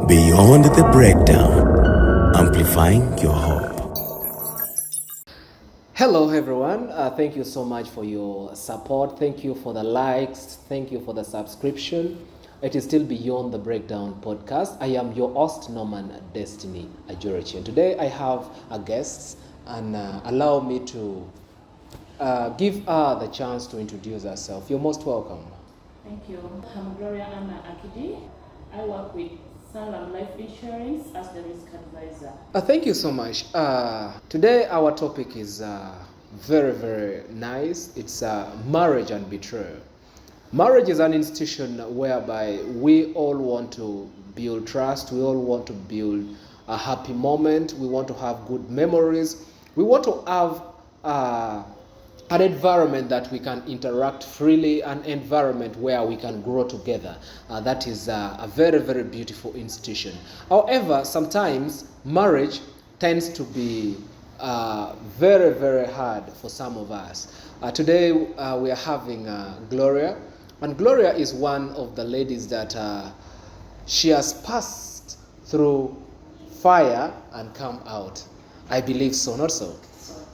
Beyond the breakdown, amplifying your hope. Hello everyone, thank you so much for your support. Thank you for the likes, thank you for the subscription. It is still Beyond the Breakdown podcast. I am your host, Norman Destiny Ajurechi. And today I have a guest, and allow me to give her the chance to introduce herself. You're most welcome. Thank you. I'm Gloria Anna Akidi. I work with Sanlam Life Insurance as the risk advisor. Thank you so much. Today our topic is very, very nice. It's marriage and betrayal. Marriage is an institution whereby we all want to build trust. We all want to build a happy moment. We want to have good memories. We want to have an environment that we can interact freely, an environment where we can grow together. That is a very, very beautiful institution. However, sometimes marriage tends to be very, very hard for some of us. Today we are having Gloria, and Gloria is one of the ladies that she has passed through fire and come out. I believe so, not so?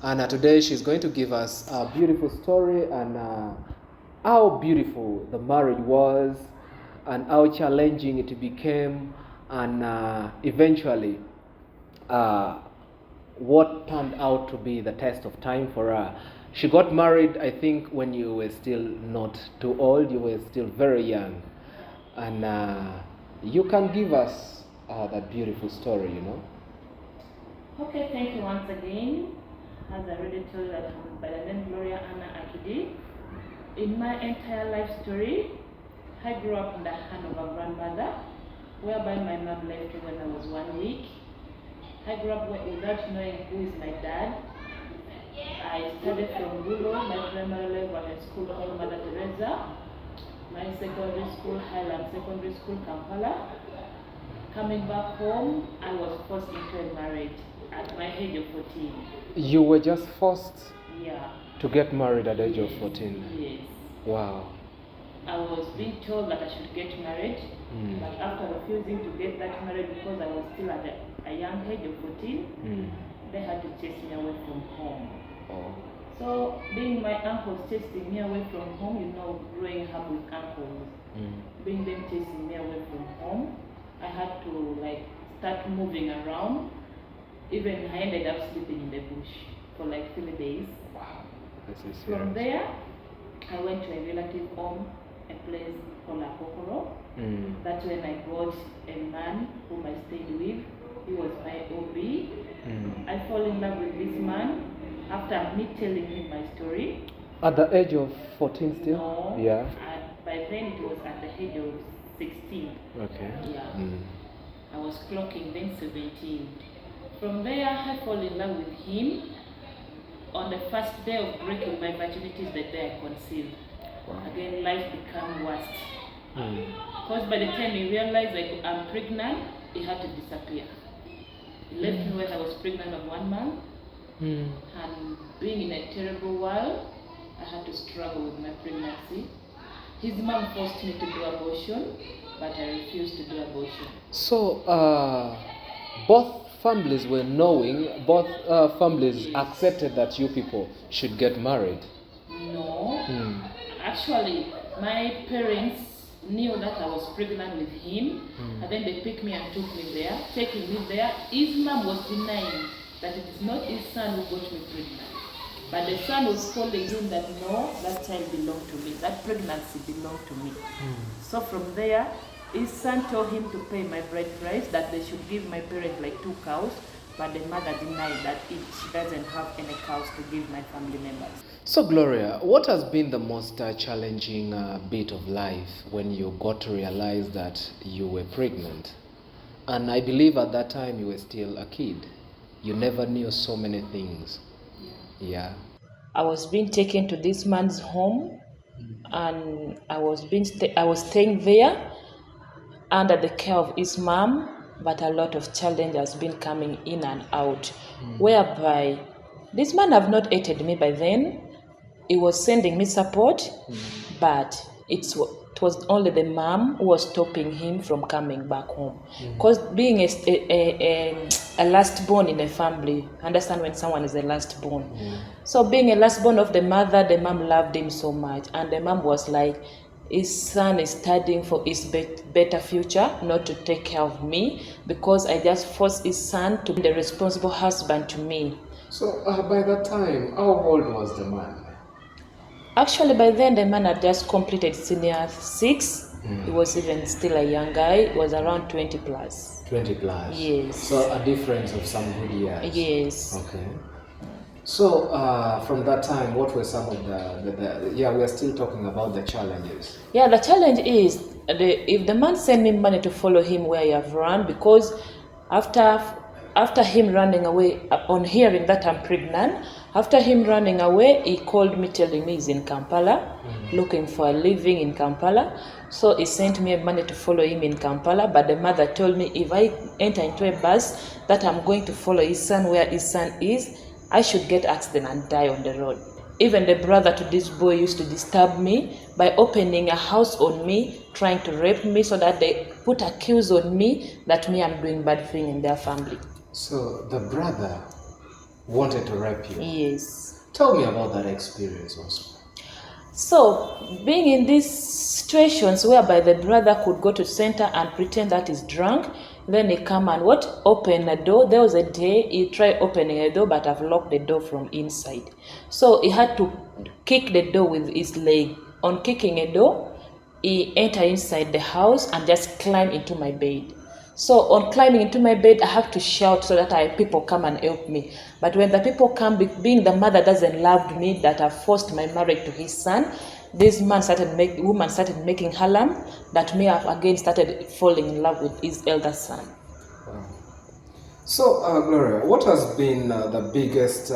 And today she's going to give us a beautiful story and how beautiful the marriage was and how challenging it became, and eventually what turned out to be the test of time for her. She got married, I think, when you were still not too old, you were still very young. And you can give us that beautiful story, you know. Okay, thank you once again. As I already told you, I'm by the name Gloria Anna Akidi. In my entire life story, I grew up in the hand of a grandmother, whereby my mom left me when I was 1 week. I grew up without knowing who is my dad. I studied from Bulo, my primary level at school called Mother Teresa, my secondary school, Highland Secondary School, Kampala. Coming back home, I was forced into a marriage at my age of 14. You were just forced to get married at the age of 14? Yes. Wow. I was being told that I should get married, but after refusing to get that married because I was still at a young age of 14, they had to chase me away from home. Oh. So, being my uncles chasing me away from home, you know, growing up with uncles, being them chasing me away from home, I had to start moving around. Even I ended up sleeping in the bush for 3 days. Wow. This is From there, I went to a relative home, a place called Akokoro. That's when I got a man whom I stayed with. He was my OB. I fell in love with this man after me telling him my story. At the age of 14 still? No. Yeah. By then it was at the age of 16. Okay. Yeah. I was clocking then 17. From there, I fell in love with him. On the first day of breaking my virginity is the day I conceived. Wow. Again, life became worse. Because by the time he realized I'm pregnant, he had to disappear. He left me when I was pregnant of 1 month. And being in a terrible world, I had to struggle with my pregnancy. His mom forced me to do abortion, but I refused to do abortion. So, both families were knowing, both families accepted that you people should get married? No. Actually, my parents knew that I was pregnant with him, and then they picked me and took me there. Taking me there, his mom was denying that it is not his son who got me pregnant. But the son was telling him that no, that child belonged to me, that pregnancy belonged to me. So from there, his son told him to pay my bride price, that they should give my parents 2 cows, but the mother denied that she doesn't have any cows to give my family members. So Gloria, what has been the most challenging bit of life when you got to realize that you were pregnant? And I believe at that time you were still a kid. You never knew so many things. Yeah. I was being taken to this man's home, and I was staying there under the care of his mom, but a lot of challenge has been coming in and out, whereby this man have not hated me by then. He was sending me support, but it it was only the mom who was stopping him from coming back home. Because being a last born in a family, understand when someone is a last born. So being a last born of the mother, the mom loved him so much. And the mom was like, his son is studying for his better future, not to take care of me, because I just forced his son to be the responsible husband to me. So by that time, how old was the man? Actually, by then, the man had just completed senior 6. He was even still a young guy. He was around 20 plus. 20 plus? Yes. So a difference of some good years? Yes. Okay. So from that time, what were some of we are still talking about the challenges. Yeah, the challenge is, if the man sent me money to follow him where I have run, because after him running away, on hearing that I'm pregnant, after him running away, he called me telling me he's in Kampala, looking for a living in Kampala. So he sent me money to follow him in Kampala, but the mother told me if I enter into a bus that I'm going to follow his son where his son is, I should get accident and die on the road. Even the brother to this boy used to disturb me by opening a house on me, trying to rape me, so that they put accuse on me that I'm doing bad thing in their family. So the brother wanted to rape you? Yes. Tell me about that experience also. So, being in these situations whereby the brother could go to center and pretend that he's drunk, then he come and open a door. There was a day he tried opening a door, but I've locked the door from inside. So he had to kick the door with his leg. On kicking a door, he entered inside the house and just climbed into my bed. So on climbing into my bed, I have to shout so that people come and help me. But when the people come, being the mother doesn't love me, that I forced my marriage to his son, this woman started making alarm that I again started falling in love with his elder son. Wow. So Gloria, what has been the biggest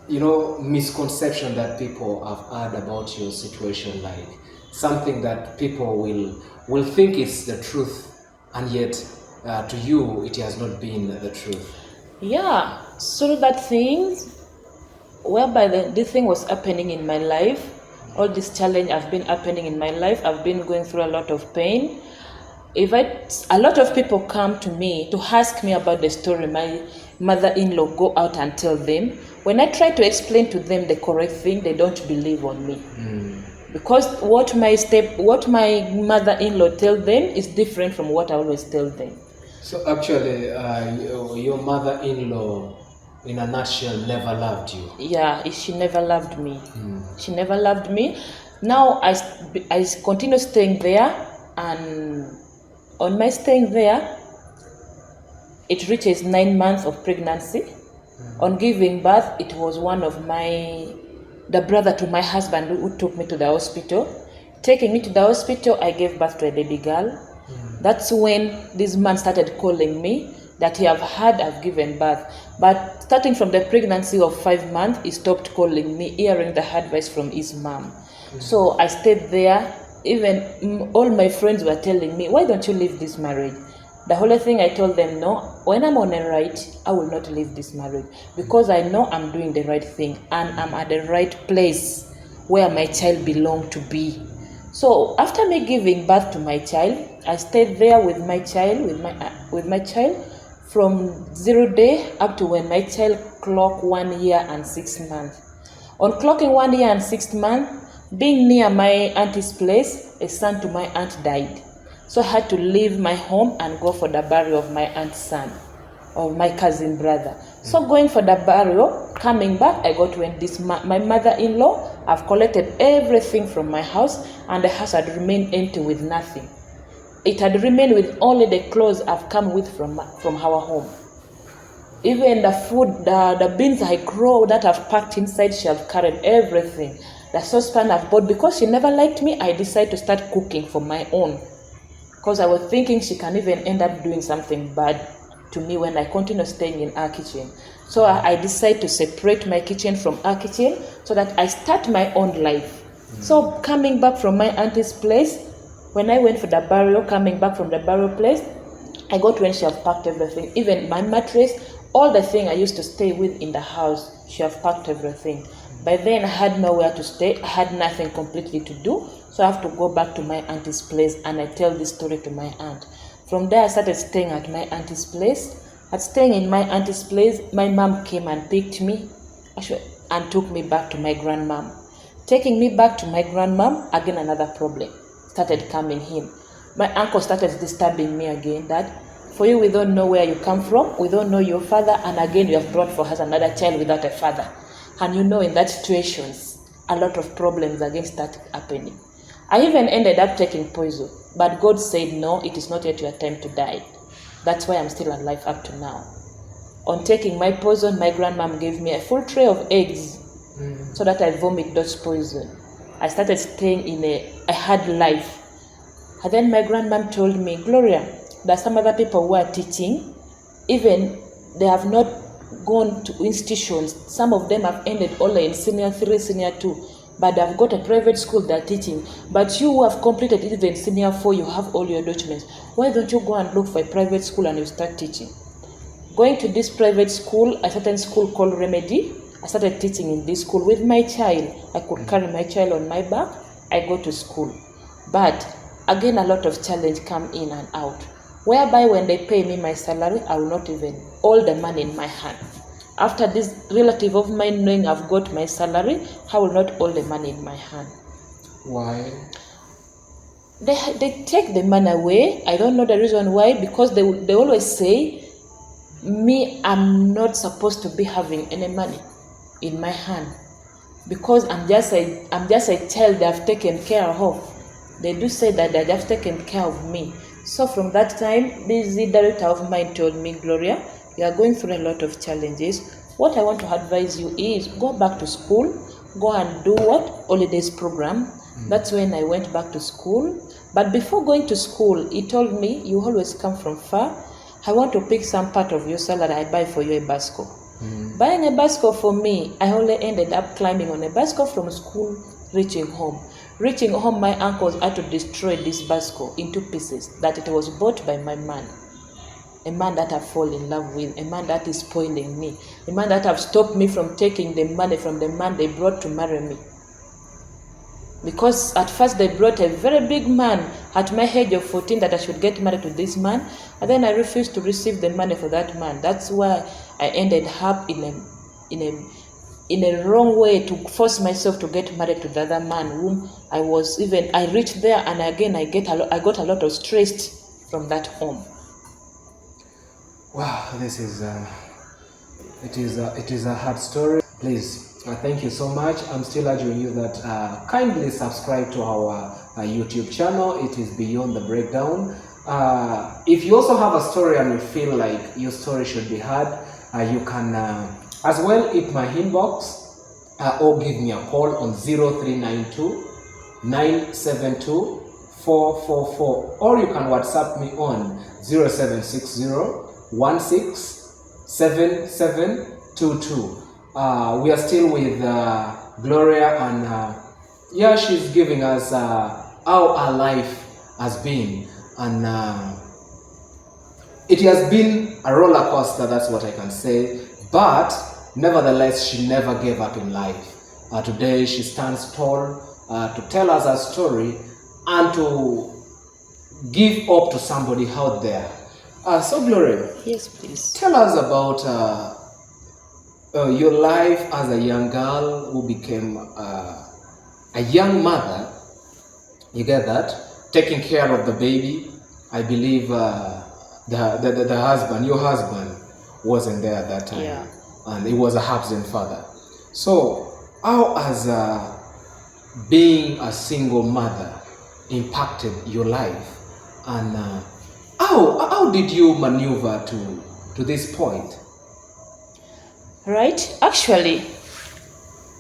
misconception that people have had about your situation, like something that people will think is the truth, and yet to you it has not been the truth? Yeah, so that thing whereby this thing was happening in my life, all this challenge have been happening in my life, I've been going through a lot of pain. A lot of people come to me to ask me about the story my mother-in-law go out and tell them. When I try to explain to them the correct thing, they don't believe on me. Because what my mother-in-law tell them is different from what I always tell them. So actually, your mother-in-law, in a nutshell, never loved you. Yeah, she never loved me. She never loved me. Now I continue staying there, and on my staying there, it reaches 9 months of pregnancy. On giving birth, it was one of the brother to my husband who took me to the hospital. Taking me to the hospital, I gave birth to a baby girl. That's when this man started calling me that I've given birth. But starting from the pregnancy of 5 months, he stopped calling me, hearing the advice from his mom. So I stayed there. Even all my friends were telling me, why don't you leave this marriage? The whole thing I told them, no, when I'm on a right, I will not leave this marriage, because I know I'm doing the right thing and I'm at the right place where my child belongs to be. So after me giving birth to my child, I stayed there with my child, with my child from 0 day up to when my child clocked 1 year and 6 months. On clocking 1 year and 6 months, being near my auntie's place, a son to my aunt died. So I had to leave my home and go for the burial of my aunt's son, or my cousin brother. So going for the burial, coming back, I got when my mother-in-law have collected everything from my house, and the house had remained empty with nothing. It had remained with only the clothes I've come with from our home. Even the food, the beans I grow that I've packed inside, she have carried everything. The saucepan I've bought, because she never liked me, I decided to start cooking for my own. Because I was thinking she can even end up doing something bad to me when I continue staying in our kitchen. So I decided to separate my kitchen from our kitchen so that I start my own life. So coming back from my auntie's place, when I went for the burial, coming back from the burial place, I got when she have packed everything, even my mattress, all the thing I used to stay with in the house, she have packed everything. By then I had nowhere to stay, I had nothing completely to do. So I have to go back to my auntie's place, and I tell this story to my aunt. From there, I started staying at my auntie's place. At staying in my auntie's place, my mom came and picked me and took me back to my grandmom. Taking me back to my grandmom, again another problem started coming in. My uncle started disturbing me again, that for you, we don't know where you come from, we don't know your father, and again you have brought for us another child without a father. And you know, in that situations, a lot of problems again start happening. I even ended up taking poison, but God said, no, it is not yet your time to die. That's why I'm still alive up to now. On taking my poison, my grandmom gave me a full tray of eggs so that I vomit those poison. I started staying in a hard life. And then my grandmom told me, Gloria, there are some other people who are teaching, even they have not gone to institutions. Some of them have ended only in senior 3, senior 2, but they've got a private school they're teaching. But you who have completed even senior 4, you have all your documents. Why don't you go and look for a private school and you start teaching? Going to this private school, a certain school called Remedy, I started teaching in this school with my child. I could carry my child on my back. I go to school. But again, a lot of challenge come in and out, whereby when they pay me my salary, I will not even hold the money in my hand. After this relative of mine knowing I've got my salary, I will not hold the money in my hand. Why? They take the money away. I don't know the reason why, because they always say, me, I'm not supposed to be having any money in my hand, because I'm just a child they have taken care of. They do say that they have taken care of me. So from that time, this director of mine told me, Gloria, you are going through a lot of challenges. What I want to advise you is go back to school, go and do what? Holidays program. That's when I went back to school. But before going to school, he told me, you always come from far. I want to pick some part of your salary, I buy for you a bicycle. Buying a bicycle for me, I only ended up climbing on a bicycle from school, reaching home. Reaching home, my uncles had to destroy this bicycle into pieces, that it was bought by my man. A man that I fall in love with, a man that is spoiling me, a man that have stopped me from taking the money from the man they brought to marry me. Because at first they brought a very big man at my age of 14 that I should get married to this man, and then I refused to receive the money for that man. That's why I ended up in a wrong way to force myself to get married to the other man whom I reached there, and again I got a lot of stress from that home. Wow, this is it is a hard story. Please, thank you so much. I'm still urging you that kindly subscribe to our YouTube channel. It is Beyond the Breakdown. If you also have a story and you feel like your story should be heard, you can as well hit my inbox or give me a call on 0392 972 444, or you can WhatsApp me on 0760 167722. We are still with Gloria, and she's giving us how our life has been, and it has been a roller coaster, that's what I can say, but nevertheless she never gave up in life. Today she stands tall to tell us her story and to give hope to somebody out there. So Gloria, Yes, please. tell us about your life as a young girl who became a young mother. You get that? Taking care of the baby. I believe the husband, your husband, wasn't there at that time. Yeah. And he was a absent father. So how has being a single mother impacted your life? And how did you maneuver to this point? Right. Actually,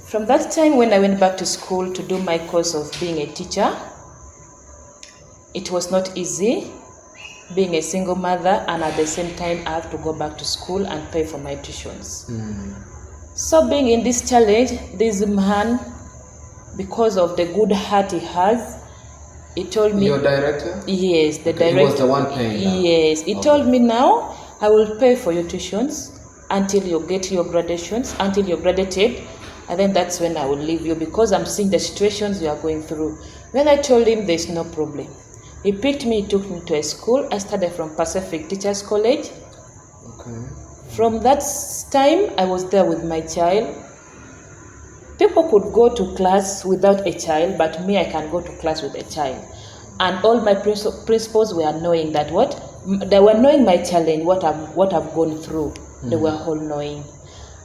from that time when I went back to school to do my course of being a teacher, it was not easy being a single mother, and at the same time I have to go back to school and pay for my tuitions. So being in this challenge, this man, because of the good heart he has, he told me... Your director? Yes, the Okay, director. He was the one paying that. Yes, he told me, now I will pay for your tuitions until you get your graduations, until you're graduated, and then that's when I will leave you, because I'm seeing the situations you are going through. When I told him there's no problem, he picked me, he took me to a school. I studied from Pacific Teachers College. Okay. From that time, I was there with my child. People could go to class without a child, but me, I can go to class with a child. And all my principals were knowing that they were knowing my challenge, what I've gone through. They were all knowing.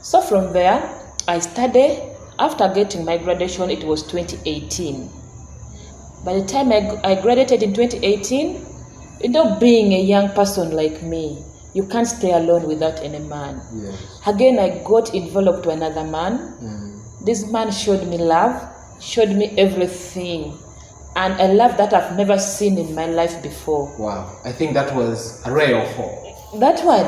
So from there, I studied. After getting my graduation, it was 2018. By the time I graduated in 2018, being a young person like me, you can't stay alone without any man. Yes. Again, I got enveloped to another man. This man showed me love, showed me everything, and a love that I've never seen in my life before. Wow, I think that was a ray of hope. That one,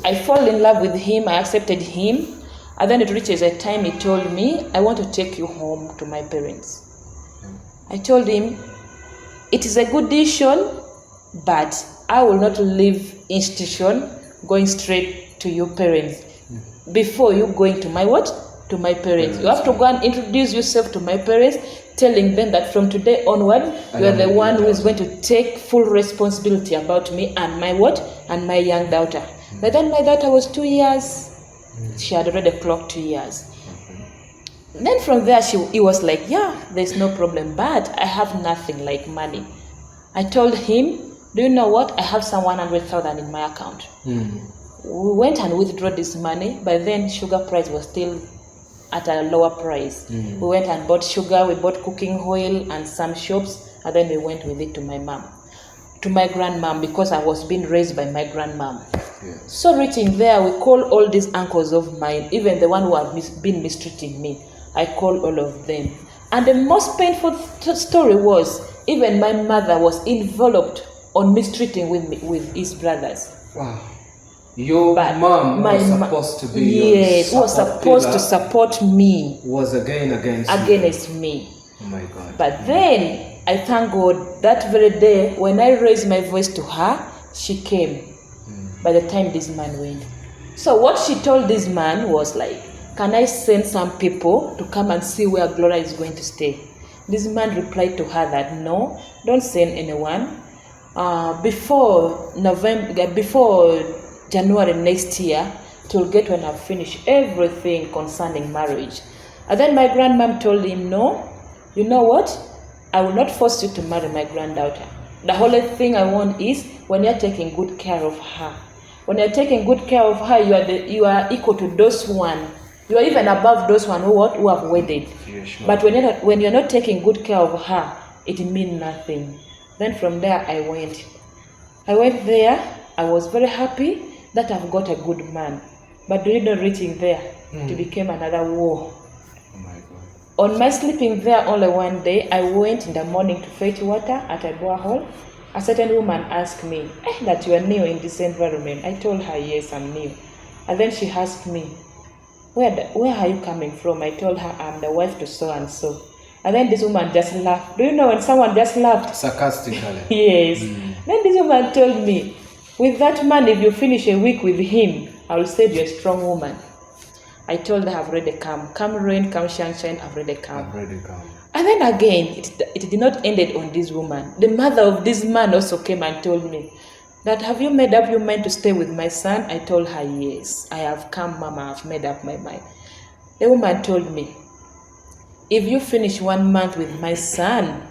I fall in love with him, I accepted him, and then it reaches a time he told me, I want to take you home to my parents. I told him, it is a good decision, but I will not leave institution going straight to your parents. Before you going to my what? To my parents. You have to go and introduce yourself to my parents, telling them that from today onward, you are the one who is going to take full responsibility about me and my what? And my young daughter. But then my daughter was 2 years. She had already clocked 2 years. Then from there, he was like, yeah, there's no problem, but I have nothing like money. I told him, do you know what? I have some 100,000 in my account. We went and withdrew this money. By then, sugar price was still at a lower price. We went and bought sugar, we bought cooking oil and some shops, and then we went with it to my mom, to my grandmom, because I was being raised by my grandmom. Yes. So reaching there, we call all these uncles of mine, even the one who have been mistreating me. I call all of them. And the most painful story was, even my mother was enveloped on mistreating with his brothers. Wow. Your mom was supposed to be was supposed to support me. Was against me. Oh my God. But then I thank God that very day when I raised my voice to her, she came. By the time this man went. So what she told this man was like, can I send some people to come and see where Gloria is going to stay? This man replied to her that no, don't send anyone. Before January next year, till get when I've finished everything concerning marriage. And then my grandmom told him, no, you know what? I will not force you to marry my granddaughter. The only thing I want is when you're taking good care of her. When you're taking good care of her, you are equal to those one. You are even above those one who have wedded. Yes, but when you're not taking good care of her, it means nothing. Then from there I went there. I was very happy that I've got a good man. But reaching there, it became another war. Oh my God. On my sleeping there only one day, I went in the morning to fetch water at a borehole. A certain woman asked me, that you are new in this environment. I told her, yes, I'm new. And then she asked me, where are you coming from? I told her, I'm the wife to so and so. And then this woman just laughed. Do you know when someone just laughed? Sarcastically. Yes. Then this woman told me, with that man, if you finish a week with him, I will say you're a strong woman. I told her, I've already come. Come rain, come sunshine, I've already come. And then again, it did not end on this woman. The mother of this man also came and told me that, have you made up your mind to stay with my son? I told her, yes, I have come, Mama, I've made up my mind. The woman told me, if you finish 1 month with my son,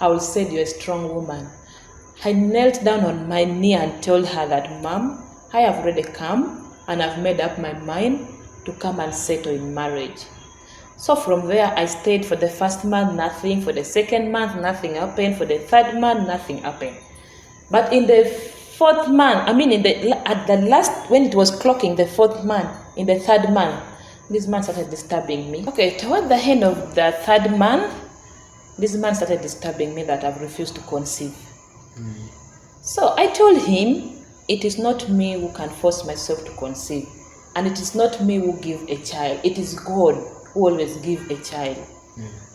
I will say you're a strong woman. I knelt down on my knee and told her that, Mom, I have already come and I've made up my mind to come and settle in marriage. So from there, I stayed for the first month, nothing. For the second month, nothing happened. For the third month, nothing happened. But in the fourth month, at the last, when it was clocking the fourth month, in the third month, this man started disturbing me. Okay, toward the end of the third month, this man started disturbing me that I've refused to conceive. So I told him, it is not me who can force myself to conceive. And it is not me who give a child. It is God who always give a child.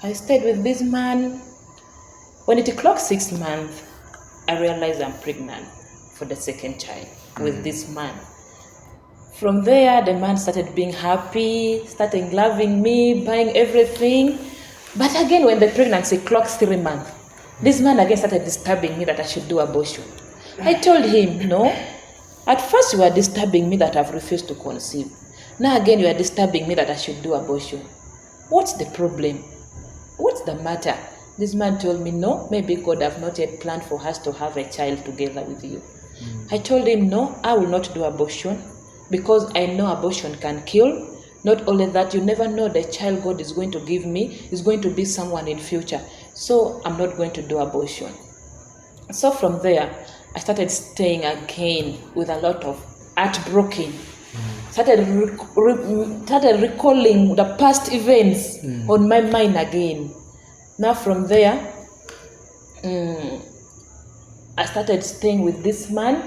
I stayed with this man. When it clocked 6 months, I realized I'm pregnant for the second child with this man. From there, the man started being happy, started loving me, buying everything. But again, when the pregnancy clocks 3 months, this man again started disturbing me that I should do abortion. I told him, no. At first you were disturbing me that I've refused to conceive. Now again you are disturbing me that I should do abortion. What's the problem? What's the matter? This man told me, no, maybe God have not yet planned for us to have a child together with you. I told him, no, I will not do abortion because I know abortion can kill. Not only that, you never know the child God is going to give me is going to be someone in future. So I'm not going to do abortion. So from there, I started staying again with a lot of heartbroken. Started recalling the past events on my mind again. Now from there, I started staying with this man,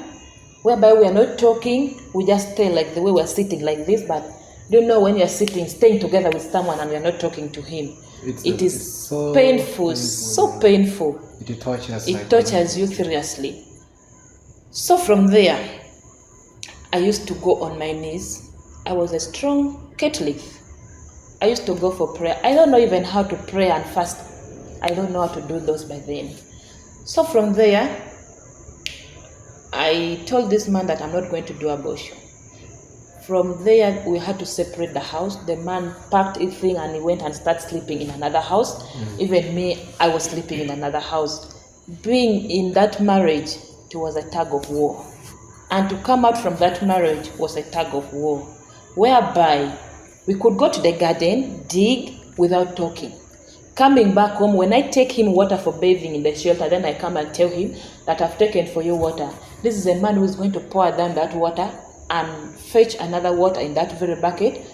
whereby we are not talking, we just stay like the way we are sitting like this, but you know when you are staying together with someone and you are not talking to him, it is so painful, so painful. It tortures. It tortures you seriously. So from there, I used to go on my knees. I was a strong Catholic. I used to go for prayer. I don't know even how to pray and fast. I don't know how to do those by then. So from there, I told this man that I'm not going to do abortion. From there, we had to separate the house. The man packed everything and he went and started sleeping in another house. Even me, I was sleeping in another house. Being in that marriage, it was a tug of war. And to come out from that marriage was a tug of war, whereby we could go to the garden, dig without talking. Coming back home, when I take him water for bathing in the shelter, then I come and tell him that I've taken for you water. This is a man who is going to pour down that water and fetch another water in that very bucket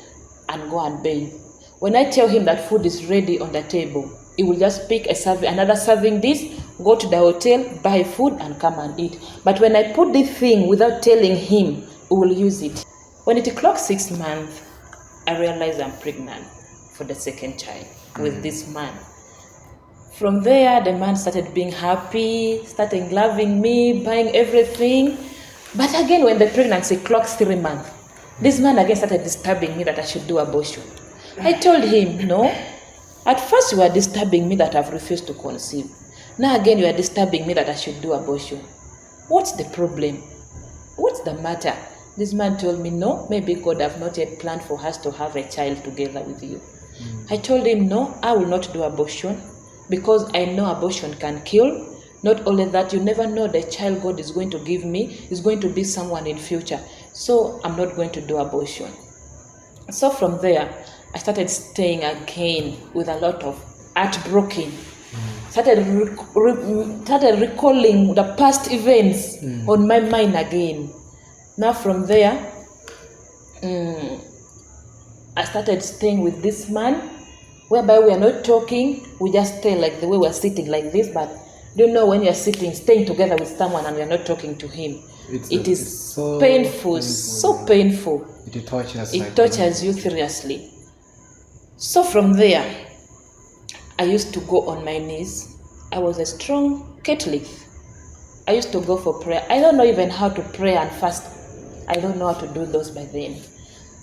and go and bathe. When I tell him that food is ready on the table, he will just pick another serving dish, go to the hotel, buy food and come and eat. But when I put this thing without telling him, he will use it. When it clocked 6 months, I realized I'm pregnant for the second child with this man. From there, the man started being happy, started loving me, buying everything. But again, when the pregnancy clocks 3 months, this man again started disturbing me that I should do abortion. I told him, no. At first you were disturbing me that I've refused to conceive. Now again you are disturbing me that I should do abortion. What's the problem? What's the matter? This man told me, no, maybe God have not yet planned for us to have a child together with you. I told him, no, I will not do abortion because I know abortion can kill. Not only that, you never know the child God is going to give me is going to be someone in future. So I'm not going to do abortion. So from there, I started staying again with a lot of heartbroken. Started recalling the past events on my mind again. Now from there, I started staying with this man, whereby we are not talking, we just stay like the way we are sitting like this, but you know when you are staying together with someone and you are not talking to him, it is so painful, so painful. It tortures. It tortures you seriously. So from there, I used to go on my knees. I was a strong Catholic. I used to go for prayer. I don't know even how to pray and fast. I don't know how to do those by then.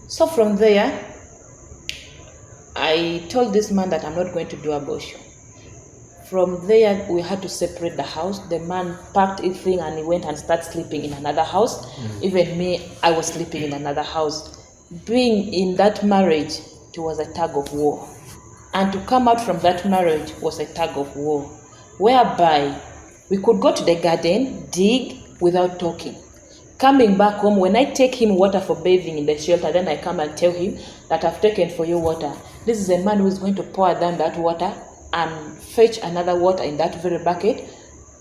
So from there, I told this man that I'm not going to do abortion. From there, we had to separate the house. The man packed everything and he went and started sleeping in another house. Even me, I was sleeping in another house. Being in that marriage, it was a tug of war. And to come out from that marriage was a tug of war, whereby we could go to the garden, dig without talking. Coming back home, when I take him water for bathing in the shelter, then I come and tell him that I've taken for you water. This is a man who is going to pour down that water and fetch another water in that very bucket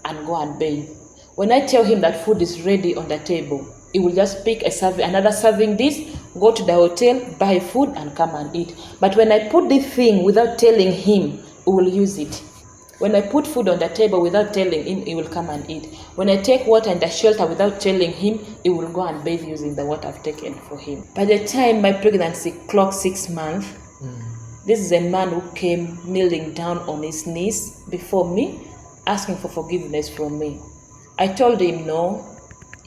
and go and bathe. When I tell him that food is ready on the table, he will just pick another serving dish, go to the hotel, buy food and come and eat. But when I put this thing without telling him, he will use it. When I put food on the table without telling him, he will come and eat. When I take water in the shelter without telling him, he will go and bathe using the water I've taken for him. By the time my pregnancy clocked 6 months, this is a man who came kneeling down on his knees before me, asking for forgiveness from me. I told him, no,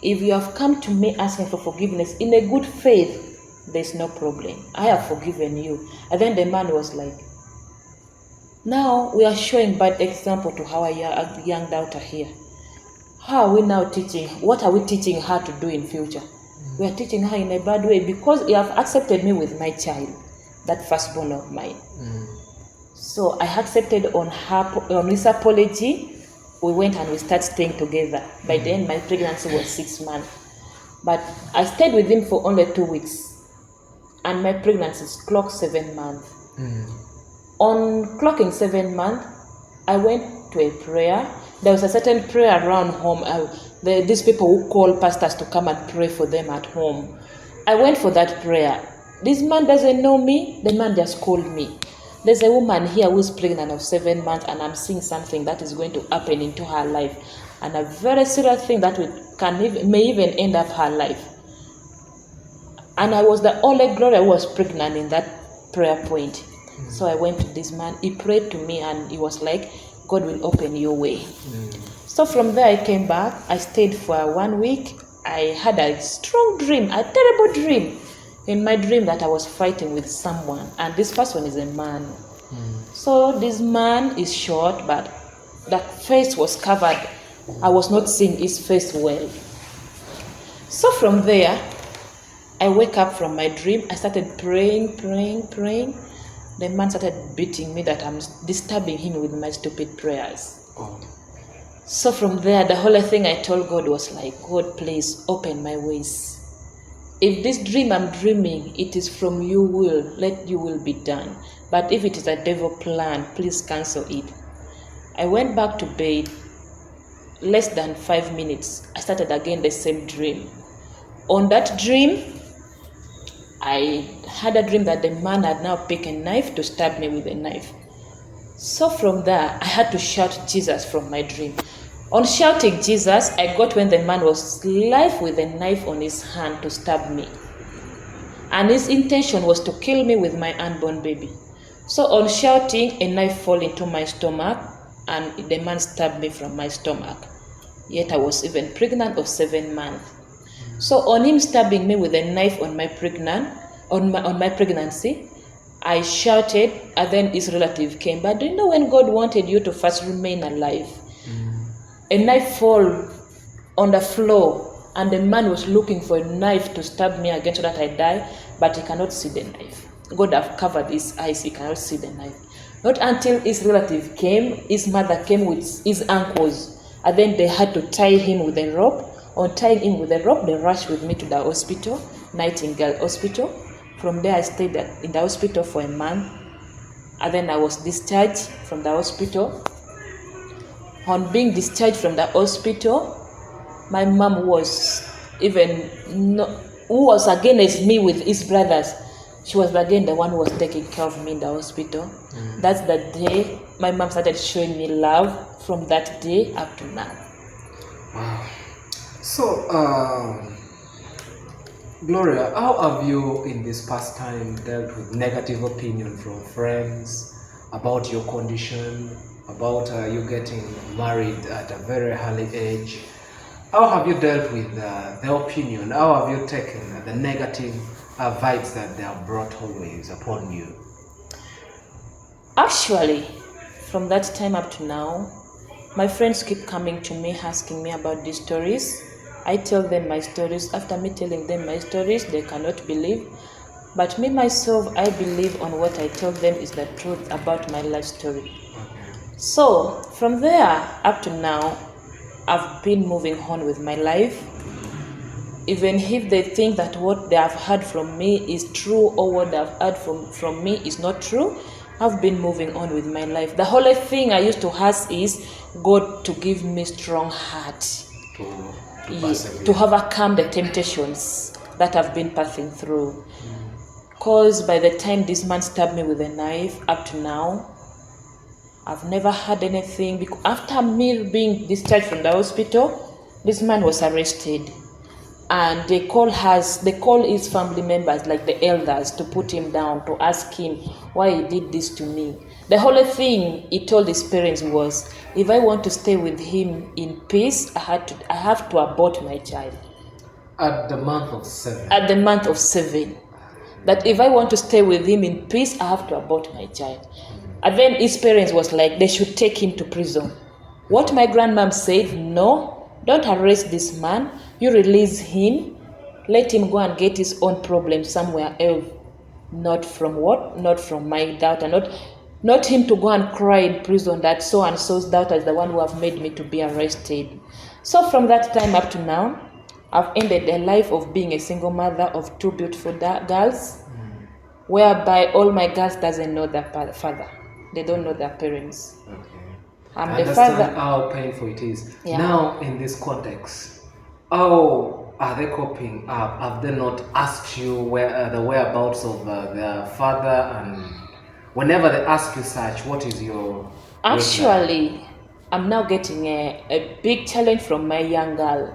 if you have come to me asking for forgiveness in a good faith, there's no problem. I have forgiven you. And then the man was like, Now we are showing bad example to our young daughter here. How are we now teaching? What are we teaching her to do in future? We are teaching her in a bad way because you have accepted me with my child, that firstborn of mine. So I accepted on his apology. We went and we started staying together. By then my pregnancy was 6 months. But I stayed with him for only 2 weeks. And my pregnancy clocked 7 months. On clocking 7 months, I went to a prayer. There was a certain prayer around home. These people who call pastors to come and pray for them at home. I went for that prayer. This man doesn't know me. The man just called me. There's a woman here who is pregnant of 7 months, and I'm seeing something that is going to happen into her life, and a very serious thing that may even end up her life. And I was the only Gloria who was pregnant in that prayer point. So I went to this man. He prayed to me, and he was like, God will open your way. So from there I came back. I stayed for 1 week. I had a strong dream, a terrible dream. In my dream that I was fighting with someone, and this person is a man. So this man is short, but that face was covered. I was not seeing his face well. So from there, I wake up from my dream. I started praying. The man started beating me that I'm disturbing him with my stupid prayers. So from there, the whole thing I told God was like, God, please open my ways. If this dream I'm dreaming, it is from your will, let your will be done. But if it is a devil plan, please cancel it. I went back to bed. Less than 5 minutes, I started again the same dream. On that dream, I had a dream that the man had now picked a knife to stab me with a knife. So from there, I had to shout Jesus from my dream. On shouting Jesus, I got when the man was live with a knife on his hand to stab me. And his intention was to kill me with my unborn baby. So on shouting, a knife fell into my stomach, and the man stabbed me from my stomach. Yet I was even pregnant of 7 months. So on him stabbing me with a knife on my pregnancy, I shouted, and then his relative came. But do you know when God wanted you to first remain alive? A knife fell on the floor, and the man was looking for a knife to stab me again so that I die, but he cannot see the knife. God have covered his eyes, he cannot see the knife. Not until his relative came, his mother came with his uncles, and then they had to tie him with a rope. On tying him with a rope, they rushed with me to the hospital, Nightingale Hospital. From there, I stayed in the hospital for a month, and then I was discharged from the hospital. On being discharged from the hospital, my mom who was against me with his brothers. She was again the one who was taking care of me in the hospital. That's the day my mom started showing me love. From that day up to now. Wow. So, Gloria, how have you in this past time dealt with negative opinion from friends about your condition, about you getting married at a very early age? How have you dealt with the opinion? How have you taken the negative vibes that they have brought always upon you? Actually, from that time up to now, my friends keep coming to me asking me about these stories. I tell them my stories. After me telling them my stories, they cannot believe. But me myself, I believe on what I tell them is the truth about my life story. So from there up to now, I've been moving on with my life. Even if they think that what they have heard from me is true or what they have heard from me is not true, I've been moving on with my life. The only thing I used to ask is God to give me strong heart to overcome the temptations that I've been passing through. Because by the time this man stabbed me with a knife up to now, I've never had anything. Because after me being discharged from the hospital, this man was arrested. And they call his family members, like the elders, to put him down, to ask him why he did this to me. The whole thing he told his parents was, if I want to stay with him in peace, I have to abort my child. At the month of 7. At the month of 7. That if I want to stay with him in peace, I have to abort my child. And then his parents was like, they should take him to prison. What my grandmom said, no, don't arrest this man. You release him. Let him go and get his own problem somewhere else. Not from what? Not from my daughter. Not him to go and cry in prison that so and so's daughter is the one who have made me to be arrested. So from that time up to now, I've ended a life of being a single mother of two beautiful girls, whereby all my girls doesn't know their father. They don't know their parents. Okay. I'm I the understand father. how painful it is. Yeah. Now, in this context, how are they coping up? Have they not asked you where the whereabouts of their father? And whenever they ask you such, what is your Actually, I'm now getting a big challenge from my young girl,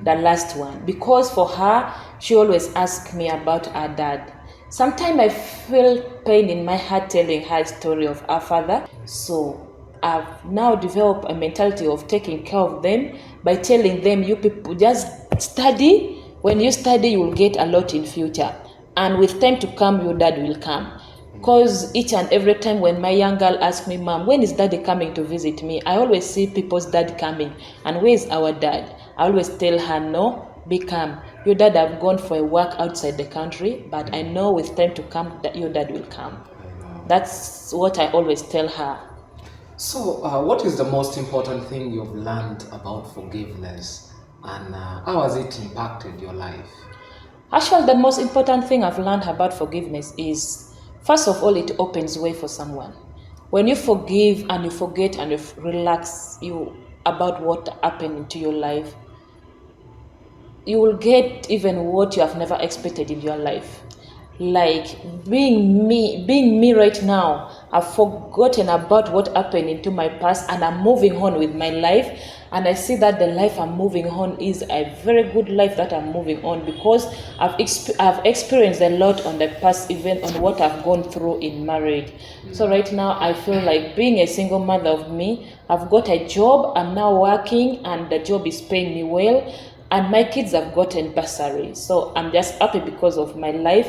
the last one, because for her, she always asks me about her dad. Sometimes I feel pain in my heart telling her story of her father. So I've now developed a mentality of taking care of them by telling them, you people just study. When you study, you will get a lot in future. And with time to come, your dad will come. Because each and every time when my young girl asks me, Mom, when is daddy coming to visit me? I always see people's dad coming. And where is our dad? I always tell her, no, be calm. Your dad have gone for a work outside the country, but I know with time to come that your dad will come. That's what I always tell her. So, what is the most important thing you've learned about forgiveness, and how has it impacted your life? Actually, the most important thing I've learned about forgiveness is, first of all, it opens way for someone. When you forgive and you forget and you relax you about what happened to your life, you will get even what you have never expected in your life. Like being me right now, I've forgotten about what happened into my past and I'm moving on with my life. And I see that the life I'm moving on is a very good life that I'm moving on, because I've experienced a lot on the past, even on what I've gone through in marriage. So right now I feel like being a single mother of me, I've got a job, I'm now working and the job is paying me well. And my kids have gotten bursary. So I'm just happy because of my life.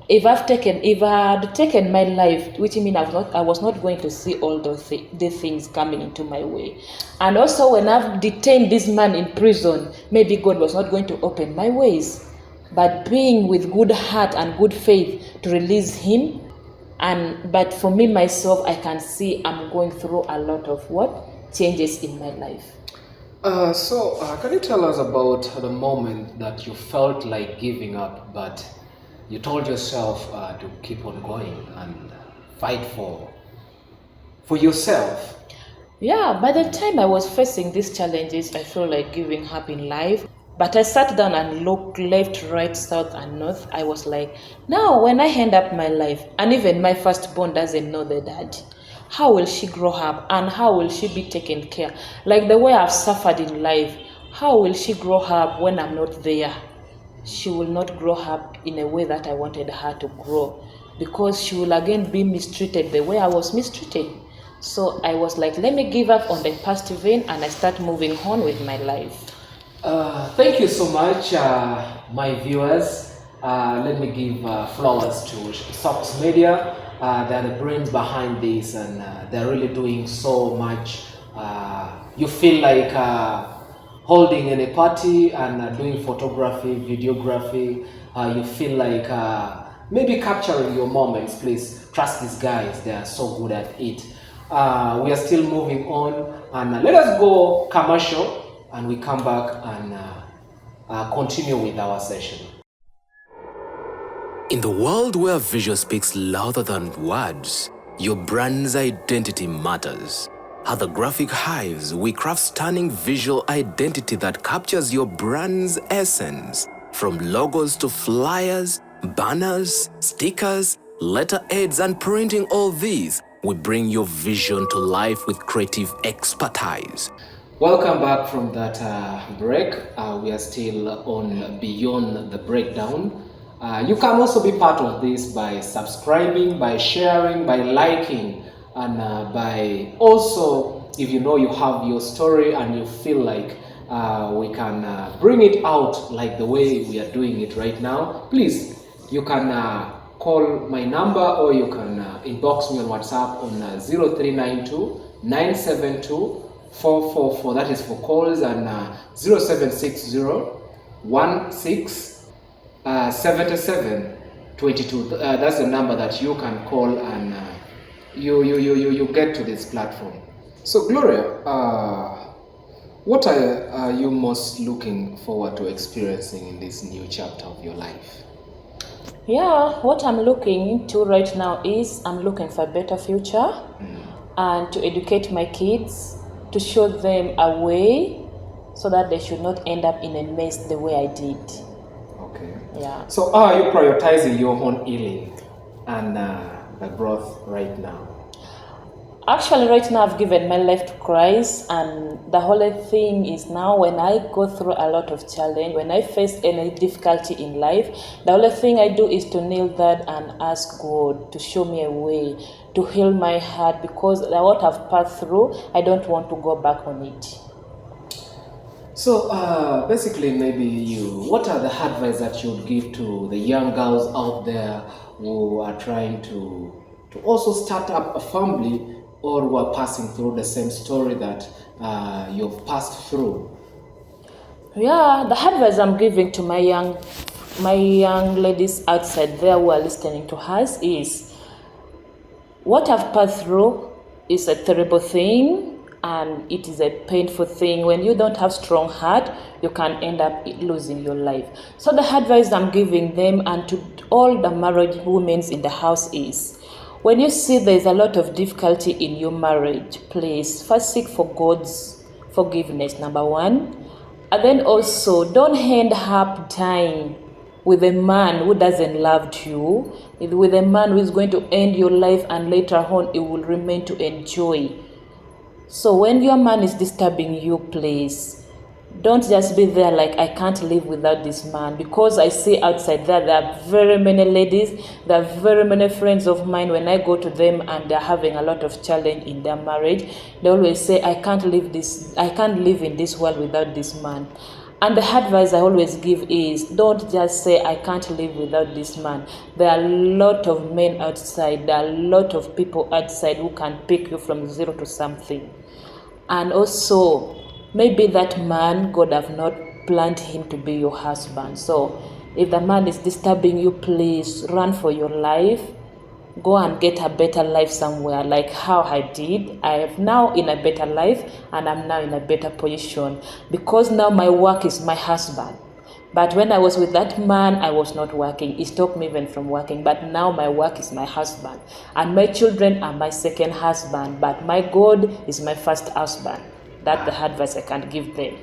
If I had taken my life, which means I was not going to see all the things coming into my way. And also when I've detained this man in prison, maybe God was not going to open my ways. But being with good heart and good faith to release him, but for me myself, I can see I'm going through a lot of changes in my life. Can you tell us about the moment that you felt like giving up, but you told yourself to keep on going and fight for yourself? Yeah, by the time I was facing these challenges, I felt like giving up in life. But I sat down and looked left, right, south, and north. I was like, now when I end up my life, and even my firstborn doesn't know the dad, how will she grow up and how will she be taken care? Like the way I've suffered in life, how will she grow up when I'm not there? She will not grow up in a way that I wanted her to grow, because she will again be mistreated the way I was mistreated. So I was like, let me give up on the past event and I start moving on with my life. Thank you so much, my viewers. Let me give flowers to Sox Media. They're the brains behind this, and they're really doing so much. You feel like holding in a party and doing photography, videography. You feel like maybe capturing your moments. Please trust these guys, they are so good at it. We are still moving on, and let us go commercial, and we come back and continue with our session. In the world where visual speaks louder than words, your brand's identity matters. At the Graphic Hives, we craft stunning visual identity that captures your brand's essence. From logos to flyers, banners, stickers, letterheads, and printing all these, we bring your vision to life with creative expertise. Welcome back from that break. We are still on Beyond the Breakdown. You can also be part of this by subscribing, by sharing, by liking, and by also, if you know you have your story and you feel like we can bring it out like the way we are doing it right now, please, you can call my number, or you can inbox me on WhatsApp on 0392 972 444. That is for calls, and 0760 7722. That's the number that you can call, and you get to this platform. So Gloria, what are you most looking forward to experiencing in this new chapter of your life? Yeah, what I'm looking into right now is I'm looking for a better future and to educate my kids, to show them a way so that they should not end up in a mess the way I did. Okay. Yeah. So how are you prioritizing your own healing and the growth right now? Actually, right now I've given my life to Christ, and the whole thing is now when I go through a lot of challenge, when I face any difficulty in life, the only thing I do is to kneel that and ask God to show me a way, to heal my heart, because what I've passed through, I don't want to go back on it. So basically, what are the advice that you would give to the young girls out there who are trying to also start up a family, or who are passing through the same story that you've passed through? Yeah, the advice I'm giving to my young ladies outside there who are listening to us is, what I've passed through is a terrible thing, and it is a painful thing. When you don't have strong heart, you can end up losing your life. So the advice I'm giving them and to all the married women in the house is, when you see there's a lot of difficulty in your marriage, please first seek for God's forgiveness, number one. And then also, don't end up dying with a man who doesn't love you, with a man who is going to end your life, and later on it will remain to enjoy. So when your man is disturbing you, please don't just be there like, I can't live without this man. Because I see outside there are very many ladies, there are very many friends of mine, when I go to them and they're having a lot of challenge in their marriage, they always say, I can't live in this world without this man. And the advice I always give is, don't just say, I can't live without this man. There are a lot of men outside, there are a lot of people outside who can pick you from zero to something. And also, maybe that man, God have not planned him to be your husband. So if the man is disturbing you, please run for your life. Go and get a better life somewhere, like how I did. I am now in a better life, and I'm now in a better position, because now my work is my husband. But when I was with that man, I was not working. He stopped me even from working. But now my work is my husband. And my children are my second husband. But my God is my first husband. That's the advice I can give them.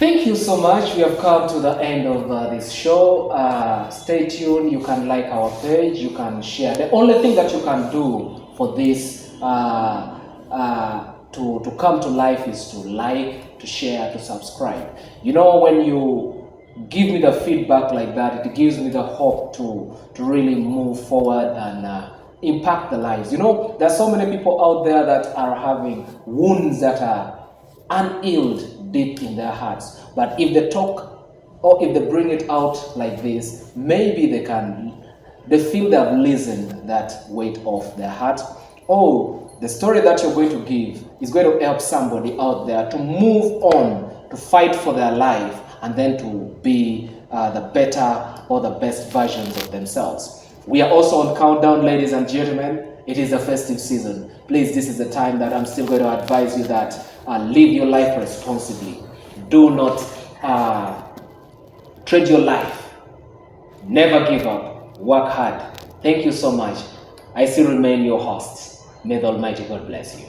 Thank you so much. We have come to the end of this show. Stay tuned. You can like our page. You can share. The only thing that you can do for this to come to life is to like, to share, to subscribe. You know, when you give me the feedback like that, it gives me the hope to really move forward and impact the lives. You know, there's so many people out there that are having wounds that are unhealed deep in their hearts. But if they talk, or if they bring it out like this, maybe they feel they have listened that weight off their heart. Oh, the story that you're going to give is going to help somebody out there to move on, to fight for their life, and then to be the better or the best versions of themselves. We are also on countdown, ladies and gentlemen. It is a festive season. Please, this is the time that I'm still going to advise you that live your life responsibly. Do not trade your life. Never give up. Work hard. Thank you so much. I still remain your host. May the Almighty God bless you.